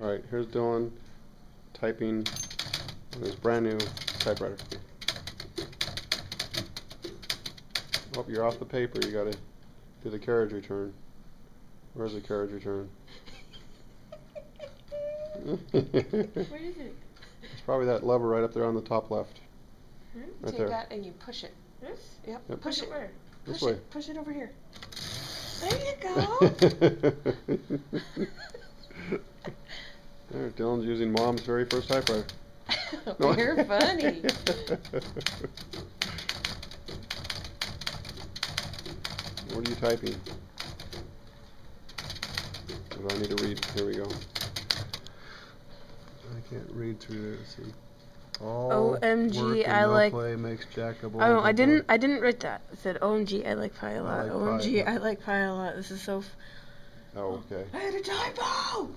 Alright, here's Dylan typing on his brand new typewriter. Oh, you're off the paper. You gotta do the carriage return. Where's the carriage return? Where is it? It's probably that lever right up there on the top left. Right Take there. that and you push it. This? Yep. Yep. Push it. Where? This Push way. it. Push it over here. There you go. There, Dylan's using Mom's very first typewriter. You're funny. What are you typing? What do I need to read? Here we go. I can't read through there. Let's see. All OMG, work and I no like. play makes Jack a bold Oh, I boy. didn't write that. I said OMG, I like pie a lot. like OMG, pie. I like pie a lot. This is so. Oh, okay. I had a typo.